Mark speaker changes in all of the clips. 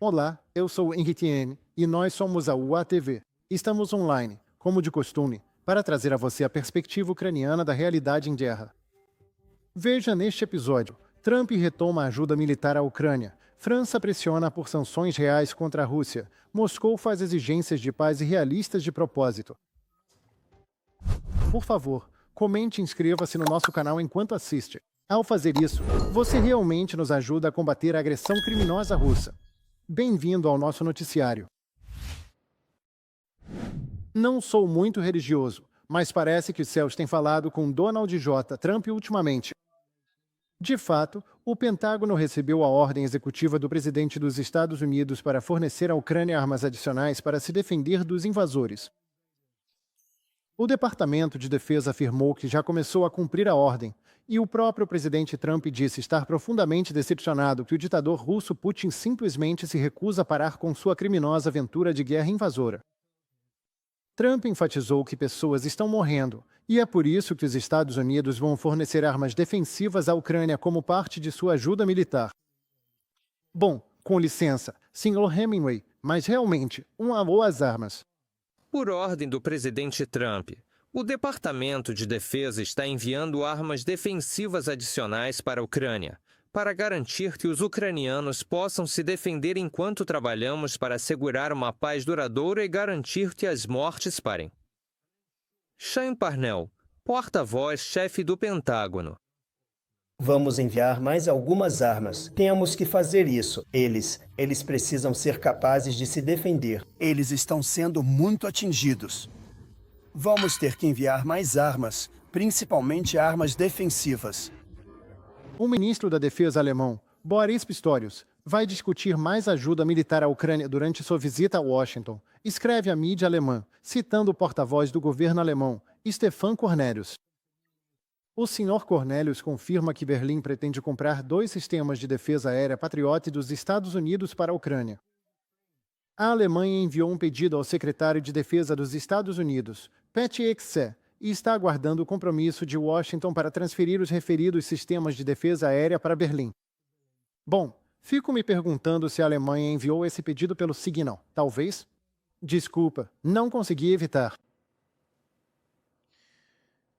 Speaker 1: Olá, eu sou Henrique N. e nós somos a UATV. Estamos online, como de costume, para trazer a você a perspectiva ucraniana da realidade em guerra. Veja neste episódio: Trump retoma a ajuda militar à Ucrânia, França pressiona por sanções reais contra a Rússia, Moscou faz exigências de paz irrealistas de propósito. Por favor, comente e inscreva-se no nosso canal enquanto assiste. Ao fazer isso, você realmente nos ajuda a combater a agressão criminosa russa. Bem-vindo ao nosso noticiário. Não sou muito religioso, mas parece que os céus têm falado com Donald J. Trump ultimamente. De fato, o Pentágono recebeu a ordem executiva do presidente dos Estados Unidos para fornecer à Ucrânia armas adicionais para se defender dos invasores. O Departamento de Defesa afirmou que já começou a cumprir a ordem, e o próprio presidente Trump disse estar profundamente decepcionado que o ditador russo Putin simplesmente se recusa a parar com sua criminosa aventura de guerra invasora. Trump enfatizou que pessoas estão morrendo, e é por isso que os Estados Unidos vão fornecer armas defensivas à Ucrânia como parte de sua ajuda militar. Bom, com licença, Sr. Hemingway, mas realmente, um alô às armas.
Speaker 2: Por ordem do presidente Trump, o Departamento de Defesa está enviando armas defensivas adicionais para a Ucrânia, para garantir que os ucranianos possam se defender enquanto trabalhamos para assegurar uma paz duradoura e garantir que as mortes parem. Sean Parnell, porta-voz-chefe do Pentágono.
Speaker 3: Vamos enviar mais algumas armas. Temos que fazer isso. Eles precisam ser capazes de se defender.
Speaker 4: Eles estão sendo muito atingidos. Vamos ter que enviar mais armas, principalmente armas defensivas.
Speaker 1: O ministro da Defesa alemão, Boris Pistorius, vai discutir mais ajuda militar à Ucrânia durante sua visita a Washington, escreve a mídia alemã, citando o porta-voz do governo alemão, Stefan Cornelius. O Sr. Cornelius confirma que Berlim pretende comprar 2 sistemas de defesa aérea Patriot dos Estados Unidos para a Ucrânia. A Alemanha enviou um pedido ao secretário de Defesa dos Estados Unidos, Pete Hegseth, e está aguardando o compromisso de Washington para transferir os referidos sistemas de defesa aérea para Berlim. Bom, fico me perguntando se a Alemanha enviou esse pedido pelo Signal, talvez? Desculpa, não consegui evitar.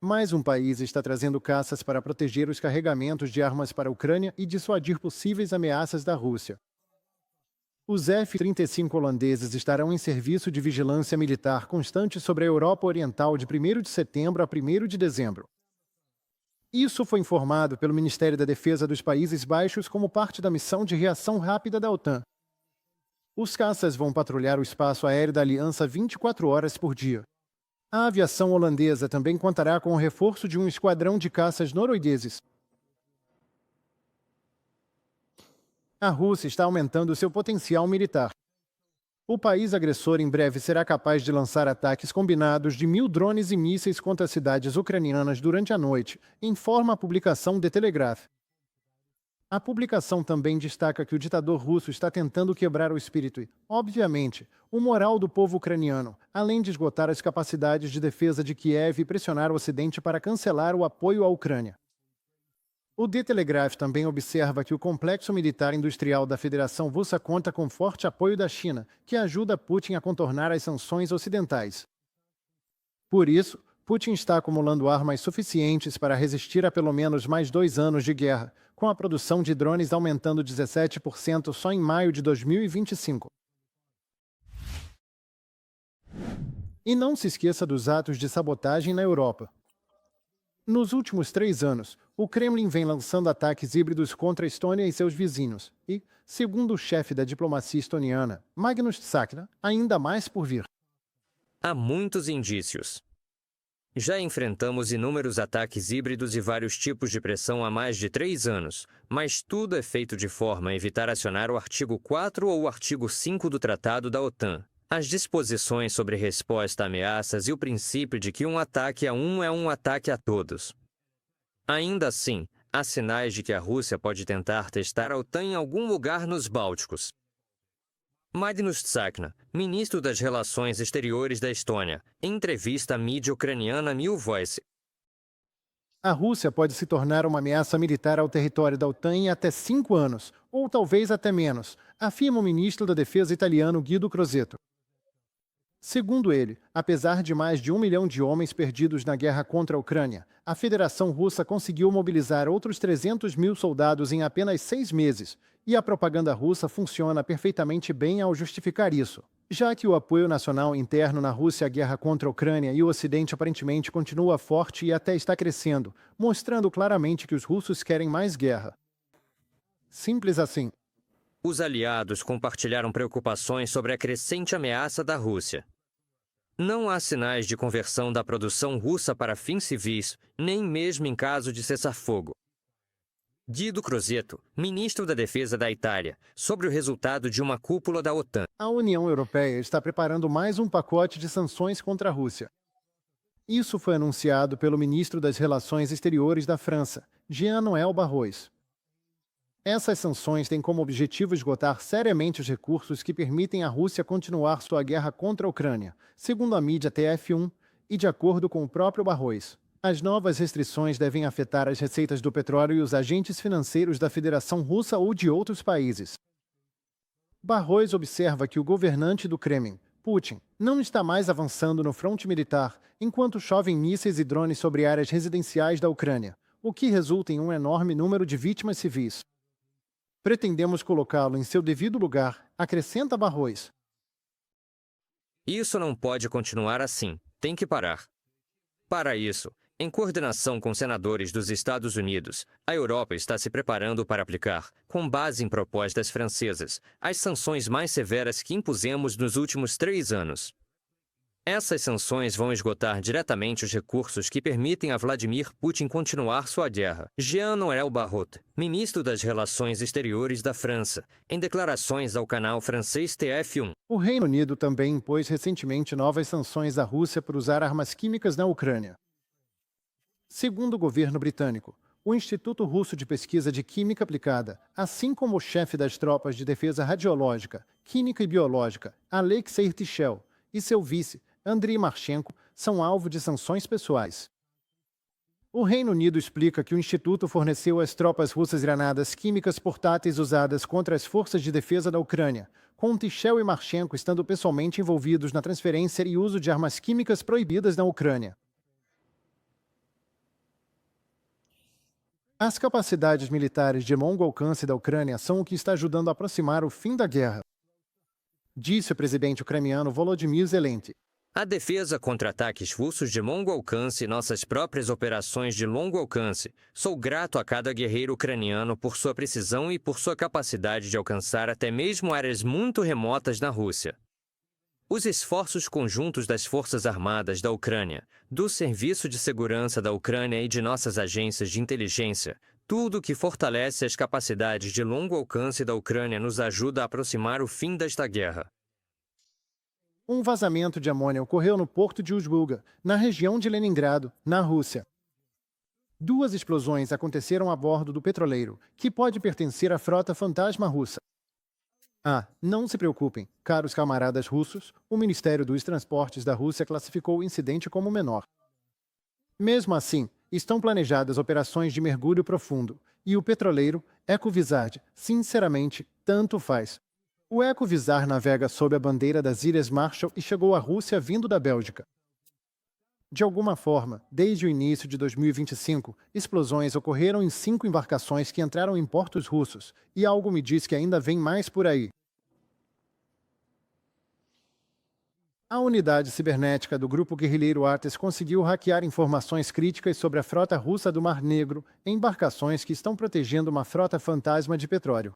Speaker 1: Mais um país está trazendo caças para proteger os carregamentos de armas para a Ucrânia e dissuadir possíveis ameaças da Rússia. Os F-35 holandeses estarão em serviço de vigilância militar constante sobre a Europa Oriental de 1º de setembro a 1º de dezembro. Isso foi informado pelo Ministério da Defesa dos Países Baixos como parte da missão de reação rápida da OTAN. Os caças vão patrulhar o espaço aéreo da aliança 24 horas por dia. A aviação holandesa também contará com o reforço de um esquadrão de caças noruegueses. A Rússia está aumentando seu potencial militar. O país agressor em breve será capaz de lançar ataques combinados de 1.000 drones e mísseis contra cidades ucranianas durante a noite, informa a publicação The Telegraph. A publicação também destaca que o ditador russo está tentando quebrar o espírito e, obviamente, o moral do povo ucraniano, além de esgotar as capacidades de defesa de Kiev e pressionar o Ocidente para cancelar o apoio à Ucrânia. O The Telegraph também observa que o complexo militar industrial da Federação Russa conta com forte apoio da China, que ajuda Putin a contornar as sanções ocidentais. Por isso, Putin está acumulando armas suficientes para resistir a pelo menos mais 2 anos de guerra, com a produção de drones aumentando 17% só em maio de 2025. E não se esqueça dos atos de sabotagem na Europa. Nos últimos 3 anos, o Kremlin vem lançando ataques híbridos contra a Estônia e seus vizinhos, e, segundo o chefe da diplomacia estoniana, Magnus Tsakna, ainda mais por vir.
Speaker 2: Há muitos indícios. Já enfrentamos inúmeros ataques híbridos e vários tipos de pressão há mais de 3 anos, mas tudo é feito de forma a evitar acionar o artigo 4 ou o artigo 5 do Tratado da OTAN, as disposições sobre resposta a ameaças e o princípio de que um ataque a um é um ataque a todos. Ainda assim, há sinais de que a Rússia pode tentar testar a OTAN em algum lugar nos Bálticos. Magnus Tsakna, ministro das Relações Exteriores da Estônia, em entrevista à mídia ucraniana New Voice.
Speaker 1: A Rússia pode se tornar uma ameaça militar ao território da OTAN em até 5 anos, ou talvez até menos, afirma o ministro da Defesa italiano Guido Crosetto. Segundo ele, apesar de mais de 1 milhão de homens perdidos na guerra contra a Ucrânia, a Federação Russa conseguiu mobilizar outros 300 mil soldados em apenas 6 meses, e a propaganda russa funciona perfeitamente bem ao justificar isso, já que o apoio nacional interno na Rússia à guerra contra a Ucrânia e o Ocidente aparentemente continua forte e até está crescendo, mostrando claramente que os russos querem mais guerra. Simples assim.
Speaker 2: Os aliados compartilharam preocupações sobre a crescente ameaça da Rússia. Não há sinais de conversão da produção russa para fins civis, nem mesmo em caso de cessar-fogo. Guido Crosetto, ministro da Defesa da Itália, sobre o resultado de uma cúpula da OTAN.
Speaker 1: A União Europeia está preparando mais um pacote de sanções contra a Rússia. Isso foi anunciado pelo ministro das Relações Exteriores da França, Jean-Noël Barrot. Essas sanções têm como objetivo esgotar seriamente os recursos que permitem à Rússia continuar sua guerra contra a Ucrânia, segundo a mídia TF1, e de acordo com o próprio Barrot. As novas restrições devem afetar as receitas do petróleo e os agentes financeiros da Federação Russa ou de outros países. Barrot observa que o governante do Kremlin, Putin, não está mais avançando no fronte militar, enquanto chovem mísseis e drones sobre áreas residenciais da Ucrânia, o que resulta em um enorme número de vítimas civis. Pretendemos colocá-lo em seu devido lugar, acrescenta Barrot.
Speaker 2: Isso não pode continuar assim, tem que parar. Para isso, em coordenação com senadores dos Estados Unidos, a Europa está se preparando para aplicar, com base em propostas francesas, as sanções mais severas que impusemos nos últimos 3 anos. Essas sanções vão esgotar diretamente os recursos que permitem a Vladimir Putin continuar sua guerra. Jean-Noël Barrot, ministro das Relações Exteriores da França, em declarações ao canal francês TF1.
Speaker 1: O Reino Unido também impôs recentemente novas sanções à Rússia por usar armas químicas na Ucrânia. Segundo o governo britânico, o Instituto Russo de Pesquisa de Química Aplicada, assim como o chefe das tropas de defesa radiológica, química e biológica, Alexei Tichel, e seu vice, Andriy Marchenko, são alvo de sanções pessoais. O Reino Unido explica que o Instituto forneceu às tropas russas granadas químicas portáteis usadas contra as forças de defesa da Ucrânia, com Tichel e Marchenko estando pessoalmente envolvidos na transferência e uso de armas químicas proibidas na Ucrânia. As capacidades militares de longo alcance da Ucrânia são o que está ajudando a aproximar o fim da guerra, disse o presidente ucraniano Volodymyr Zelensky.
Speaker 2: A defesa contra ataques russos de longo alcance e nossas próprias operações de longo alcance. Sou grato a cada guerreiro ucraniano por sua precisão e por sua capacidade de alcançar até mesmo áreas muito remotas na Rússia. Os esforços conjuntos das Forças Armadas da Ucrânia, do Serviço de Segurança da Ucrânia e de nossas agências de inteligência, tudo que fortalece as capacidades de longo alcance da Ucrânia nos ajuda a aproximar o fim desta guerra.
Speaker 1: Um vazamento de amônia ocorreu no porto de Uzhbuga, na região de Leningrado, na Rússia. 2 explosões aconteceram a bordo do petroleiro, que pode pertencer à frota fantasma russa. Não se preocupem, caros camaradas russos, o Ministério dos Transportes da Rússia classificou o incidente como menor. Mesmo assim, estão planejadas operações de mergulho profundo, e o petroleiro, Ecovizard, sinceramente, tanto faz. O Ecovizard navega sob a bandeira das Ilhas Marshall e chegou à Rússia vindo da Bélgica. De alguma forma, desde o início de 2025, explosões ocorreram em 5 embarcações que entraram em portos russos, e algo me diz que ainda vem mais por aí. A unidade cibernética do grupo guerrilheiro Artes conseguiu hackear informações críticas sobre a frota russa do Mar Negro, em embarcações que estão protegendo uma frota fantasma de petróleo.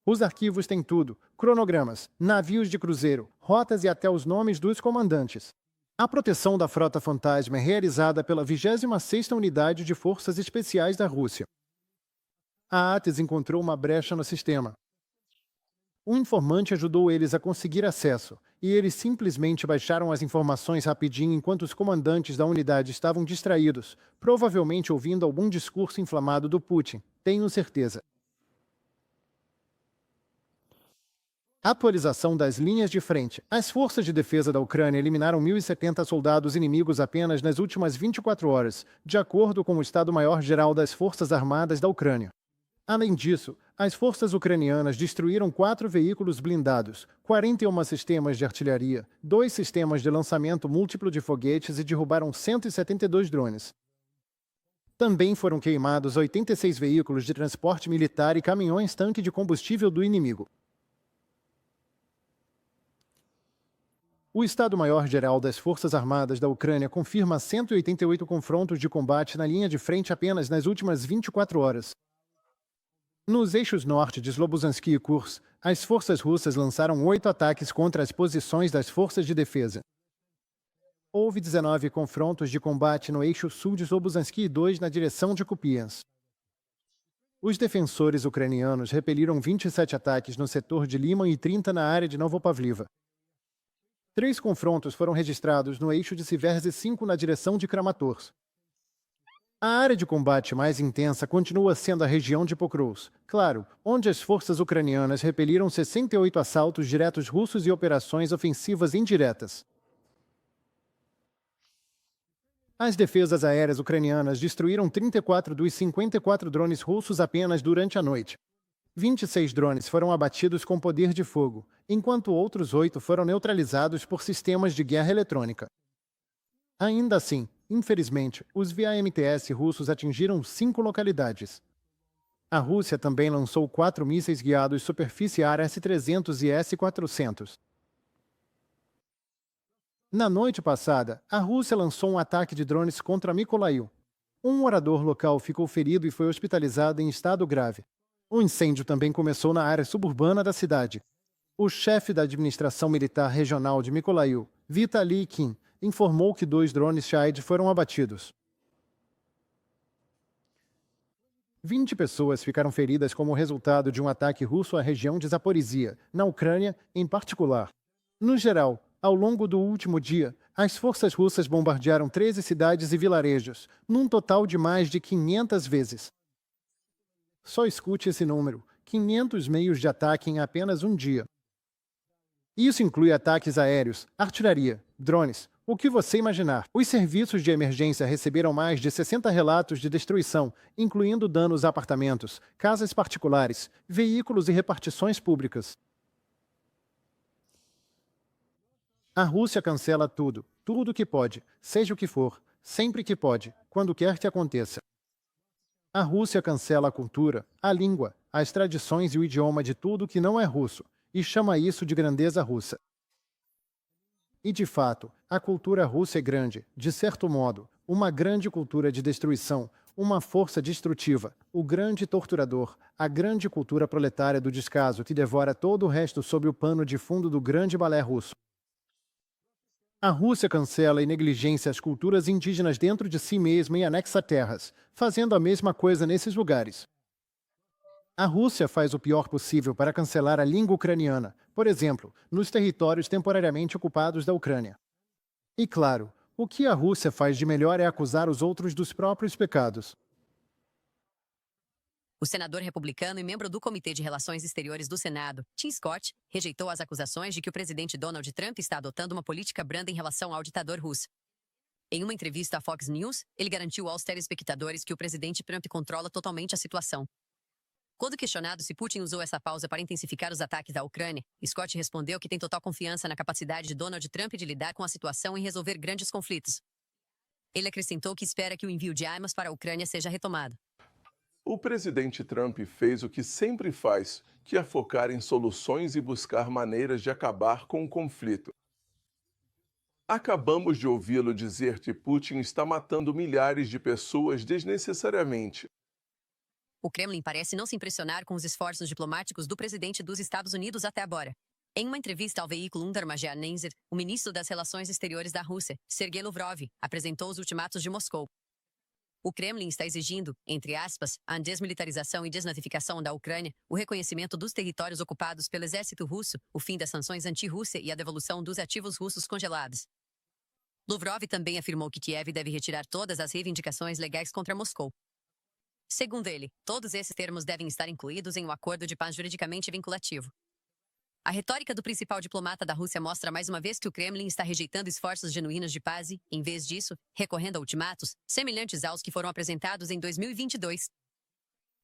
Speaker 1: Os arquivos têm tudo: cronogramas, navios de cruzeiro, rotas e até os nomes dos comandantes. A proteção da frota fantasma é realizada pela 26ª Unidade de Forças Especiais da Rússia. A ATES encontrou uma brecha no sistema. Um informante ajudou eles a conseguir acesso, e eles simplesmente baixaram as informações rapidinho enquanto os comandantes da unidade estavam distraídos, provavelmente ouvindo algum discurso inflamado do Putin, tenho certeza. Atualização das linhas de frente. As forças de defesa da Ucrânia eliminaram 1.070 soldados inimigos apenas nas últimas 24 horas, de acordo com o Estado-Maior-Geral das Forças Armadas da Ucrânia. Além disso, as forças ucranianas destruíram 4 veículos blindados, 41 sistemas de artilharia, 2 sistemas de lançamento múltiplo de foguetes e derrubaram 172 drones. Também foram queimados 86 veículos de transporte militar e caminhões-tanque de combustível do inimigo. O Estado-Maior-Geral das Forças Armadas da Ucrânia confirma 188 confrontos de combate na linha de frente apenas nas últimas 24 horas. Nos eixos norte de Slobodansk e Kursk, as forças russas lançaram 8 ataques contra as posições das forças de defesa. Houve 19 confrontos de combate no eixo sul de Slobodansk e 2 na direção de Kupiansk. Os defensores ucranianos repeliram 27 ataques no setor de Liman e 30 na área de Novopavliva. 3 confrontos foram registrados no eixo de Siversky 5 na direção de Kramatorsk. A área de combate mais intensa continua sendo a região de Pokrovsk, claro, onde as forças ucranianas repeliram 68 assaltos diretos russos e operações ofensivas indiretas. As defesas aéreas ucranianas destruíram 34 dos 54 drones russos apenas durante a noite. 26 drones foram abatidos com poder de fogo, enquanto outros 8 foram neutralizados por sistemas de guerra eletrônica. Ainda assim, infelizmente, os VAMTS russos atingiram 5 localidades. A Rússia também lançou 4 mísseis guiados superfície-ar S-300 e S-400. Na noite passada, a Rússia lançou um ataque de drones contra Mykolaiv. Um morador local ficou ferido e foi hospitalizado em estado grave. O incêndio também começou na área suburbana da cidade. O chefe da administração militar regional de Mykolaiv, Vitaly Kim, informou que 2 drones Shahed foram abatidos. 20 pessoas ficaram feridas como resultado de um ataque russo à região de Zaporizhia, na Ucrânia, em particular. No geral, ao longo do último dia, as forças russas bombardearam 13 cidades e vilarejos, num total de mais de 500 vezes. Só escute esse número: 500 meios de ataque em apenas um dia. Isso inclui ataques aéreos, artilharia, drones, o que você imaginar. Os serviços de emergência receberam mais de 60 relatos de destruição, incluindo danos a apartamentos, casas particulares, veículos e repartições públicas. A Rússia cancela tudo, tudo que pode, seja o que for, sempre que pode, quando quer que aconteça. A Rússia cancela a cultura, a língua, as tradições e o idioma de tudo que não é russo, e chama isso de grandeza russa. E de fato, a cultura russa é grande, de certo modo, uma grande cultura de destruição, uma força destrutiva, o grande torturador, a grande cultura proletária do descaso que devora todo o resto sob o pano de fundo do grande balé russo. A Rússia cancela e negligencia as culturas indígenas dentro de si mesma e anexa terras, fazendo a mesma coisa nesses lugares. A Rússia faz o pior possível para cancelar a língua ucraniana, por exemplo, nos territórios temporariamente ocupados da Ucrânia. E claro, o que a Rússia faz de melhor é acusar os outros dos próprios pecados.
Speaker 5: O senador republicano e membro do Comitê de Relações Exteriores do Senado, Tim Scott, rejeitou as acusações de que o presidente Donald Trump está adotando uma política branda em relação ao ditador russo. Em uma entrevista à Fox News, ele garantiu aos telespectadores que o presidente Trump controla totalmente a situação. Quando questionado se Putin usou essa pausa para intensificar os ataques à Ucrânia, Scott respondeu que tem total confiança na capacidade de Donald Trump de lidar com a situação e resolver grandes conflitos. Ele acrescentou que espera que o envio de armas para a Ucrânia seja retomado.
Speaker 6: O presidente Trump fez o que sempre faz, que é focar em soluções e buscar maneiras de acabar com o conflito. Acabamos de ouvi-lo dizer que Putin está matando milhares de pessoas desnecessariamente.
Speaker 5: O Kremlin parece não se impressionar com os esforços diplomáticos do presidente dos Estados Unidos até agora. Em uma entrevista ao veículo Undermagianenser, o ministro das Relações Exteriores da Rússia, Sergei Lavrov, apresentou os ultimatos de Moscou. O Kremlin está exigindo, entre aspas, a desmilitarização e desnazificação da Ucrânia, o reconhecimento dos territórios ocupados pelo exército russo, o fim das sanções anti-Rússia e a devolução dos ativos russos congelados. Lavrov também afirmou que Kiev deve retirar todas as reivindicações legais contra Moscou. Segundo ele, todos esses termos devem estar incluídos em um acordo de paz juridicamente vinculativo. A retórica do principal diplomata da Rússia mostra mais uma vez que o Kremlin está rejeitando esforços genuínos de paz e, em vez disso, recorrendo a ultimatos, semelhantes aos que foram apresentados em 2022.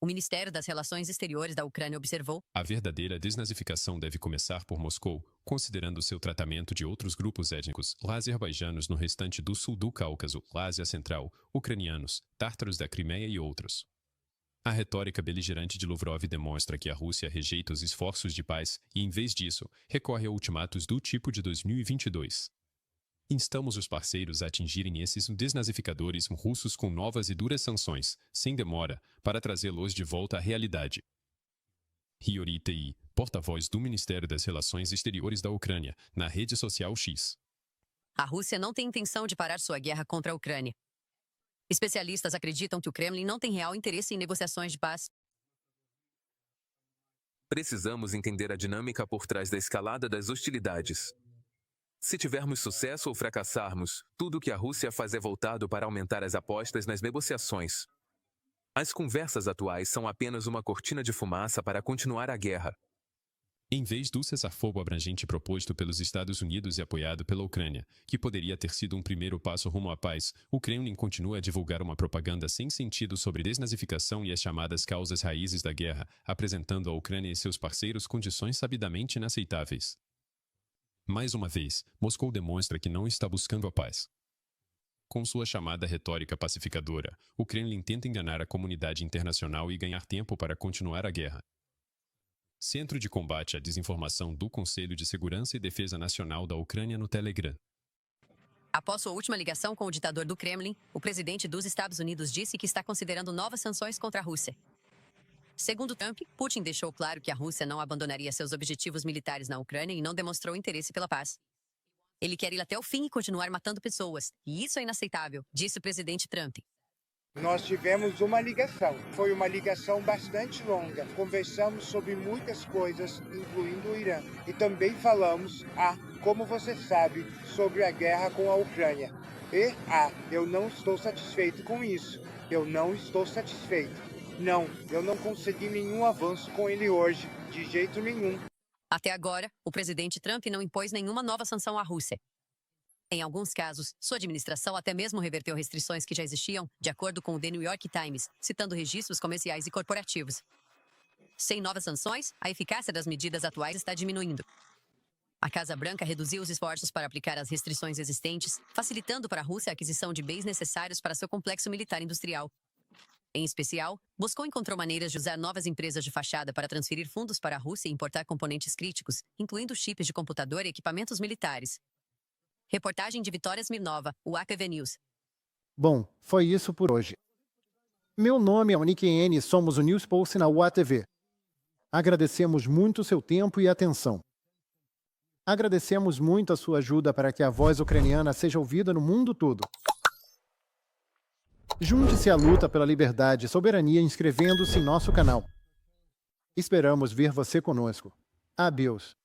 Speaker 5: O Ministério das Relações Exteriores da Ucrânia observou:
Speaker 7: a verdadeira desnazificação deve começar por Moscou, considerando seu tratamento de outros grupos étnicos, azerbaijanos no restante do sul do Cáucaso, Ásia Central, ucranianos, tártaros da Crimeia e outros. A retórica beligerante de Lavrov demonstra que a Rússia rejeita os esforços de paz e, em vez disso, recorre a ultimatos do tipo de 2022. Instamos os parceiros a atingirem esses desnazificadores russos com novas e duras sanções, sem demora, para trazê-los de volta à realidade. Hyori Tei, porta-voz do Ministério das Relações Exteriores da Ucrânia, na rede social X.
Speaker 5: a Rússia não tem intenção de parar sua guerra contra a Ucrânia. Especialistas acreditam que o Kremlin não tem real interesse em negociações de paz.
Speaker 8: Precisamos entender a dinâmica por trás da escalada das hostilidades. Se tivermos sucesso ou fracassarmos, tudo o que a Rússia faz é voltado para aumentar as apostas nas negociações. As conversas atuais são apenas uma cortina de fumaça para continuar a guerra.
Speaker 7: Em vez do cessar-fogo abrangente proposto pelos Estados Unidos e apoiado pela Ucrânia, que poderia ter sido um primeiro passo rumo à paz, o Kremlin continua a divulgar uma propaganda sem sentido sobre desnazificação e as chamadas causas raízes da guerra, apresentando à Ucrânia e seus parceiros condições sabidamente inaceitáveis. Mais uma vez, Moscou demonstra que não está buscando a paz. Com sua chamada retórica pacificadora, o Kremlin tenta enganar a comunidade internacional e ganhar tempo para continuar a guerra. Centro de Combate à Desinformação do Conselho de Segurança e Defesa Nacional da Ucrânia no Telegram.
Speaker 5: Após sua última ligação com o ditador do Kremlin, o presidente dos Estados Unidos disse que está considerando novas sanções contra a Rússia. Segundo Trump, Putin deixou claro que a Rússia não abandonaria seus objetivos militares na Ucrânia e não demonstrou interesse pela paz. Ele quer ir até o fim e continuar matando pessoas, e isso é inaceitável, disse o presidente Trump.
Speaker 9: Nós tivemos uma ligação. Foi uma ligação bastante longa. Conversamos sobre muitas coisas, incluindo o Irã. E também falamos, como você sabe, sobre a guerra com a Ucrânia. Eu não estou satisfeito com isso. Eu não estou satisfeito. Não, eu não consegui nenhum avanço com ele hoje, de jeito nenhum.
Speaker 5: Até agora, o presidente Trump não impôs nenhuma nova sanção à Rússia. Em alguns casos, sua administração até mesmo reverteu restrições que já existiam, de acordo com o The New York Times, citando registros comerciais e corporativos. Sem novas sanções, a eficácia das medidas atuais está diminuindo. A Casa Branca reduziu os esforços para aplicar as restrições existentes, facilitando para a Rússia a aquisição de bens necessários para seu complexo militar industrial. Em especial, Moscou encontrou maneiras de usar novas empresas de fachada para transferir fundos para a Rússia e importar componentes críticos, incluindo chips de computador e equipamentos militares. Reportagem de Vitória Smirnova, UAPV News.
Speaker 1: Bom, foi isso por hoje. Meu nome é Nick N e somos o News Pulse na UATV. Agradecemos muito o seu tempo e atenção. Agradecemos muito a sua ajuda para que a voz ucraniana seja ouvida no mundo todo. Junte-se à luta pela liberdade e soberania inscrevendo-se em nosso canal. Esperamos ver você conosco. Adeus.